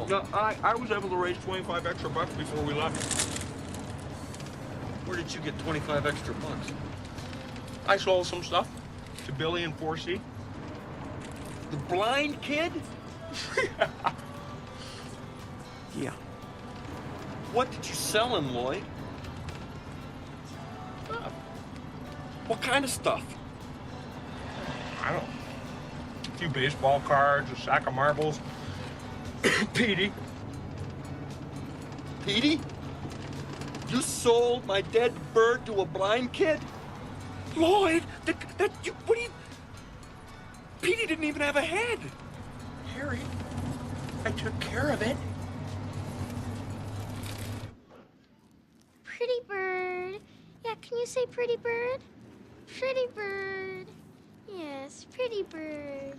No, I was able to raise 25 extra bucks before we left. Where did you get 25 extra bucks? I sold some stuff to Billy and 4C. The blind kid? Yeah. What did you sell him, Lloyd? What kind of stuff? I don't know. A few baseball cards, a sack of marbles. Petey. Petey? You sold my dead bird to a blind kid? Lloyd, what do you... Petey didn't even have a head. Harry, I took care of it. Pretty bird. Yeah, can you say pretty bird? Pretty bird. Yes, pretty bird.